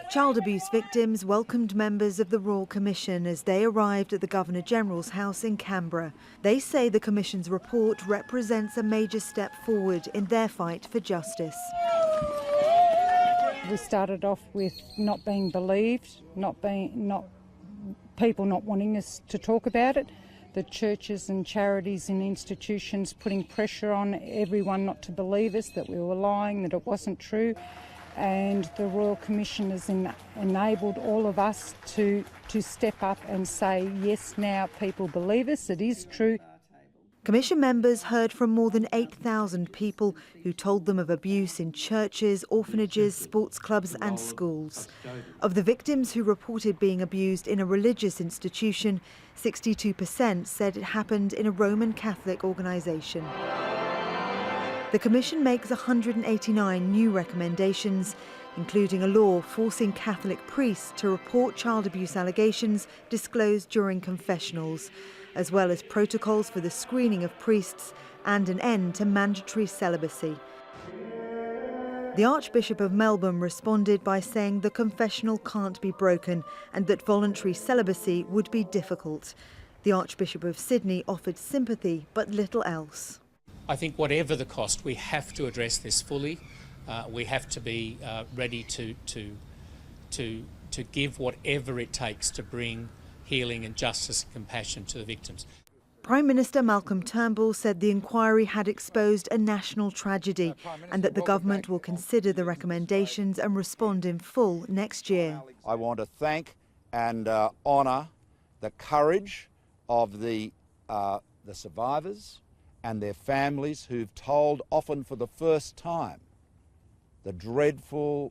Child abuse victims welcomed members of the Royal Commission as they arrived at the Governor-General's house in Canberra. They say the Commission's report represents a major step forward in their fight for justice. We started off with not being believed, people not wanting us to talk about it, the churches and charities and institutions putting pressure on everyone not to believe us, that we were lying, that it wasn't true. And the Royal Commission has enabled all of us to step up and say, yes, now people believe us, it is true. Commission members heard from more than 8,000 people who told them of abuse in churches, orphanages, sports clubs and schools. Of the victims who reported being abused in a religious institution, 62% said it happened in a Roman Catholic organisation. The Commission makes 189 new recommendations, including a law forcing Catholic priests to report child abuse allegations disclosed during confessionals, as well as protocols for the screening of priests and an end to mandatory celibacy. The Archbishop of Melbourne responded by saying the confessional can't be broken and that voluntary celibacy would be difficult. The Archbishop of Sydney offered sympathy but little else. I think whatever the cost, we have to address this fully. We have to be ready to give whatever it takes to bring healing and justice and compassion to the victims. Prime Minister Malcolm Turnbull said the inquiry had exposed a national tragedy and that the government will consider the recommendations and respond in full next year. I want to thank and honour the courage of the survivors and their families who've told, often for the first time, the dreadful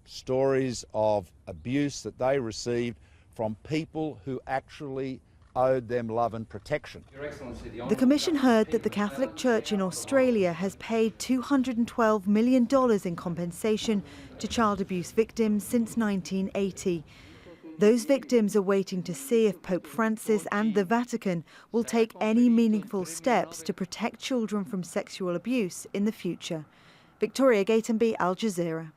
stories of abuse that they received from people who actually owed them love and protection. The Commission heard that the Catholic Church in Australia has paid $212 million in compensation to child abuse victims since 1980. Those victims are waiting to see if Pope Francis and the Vatican will take any meaningful steps to protect children from sexual abuse in the future. Victoria Gatenby, Al Jazeera.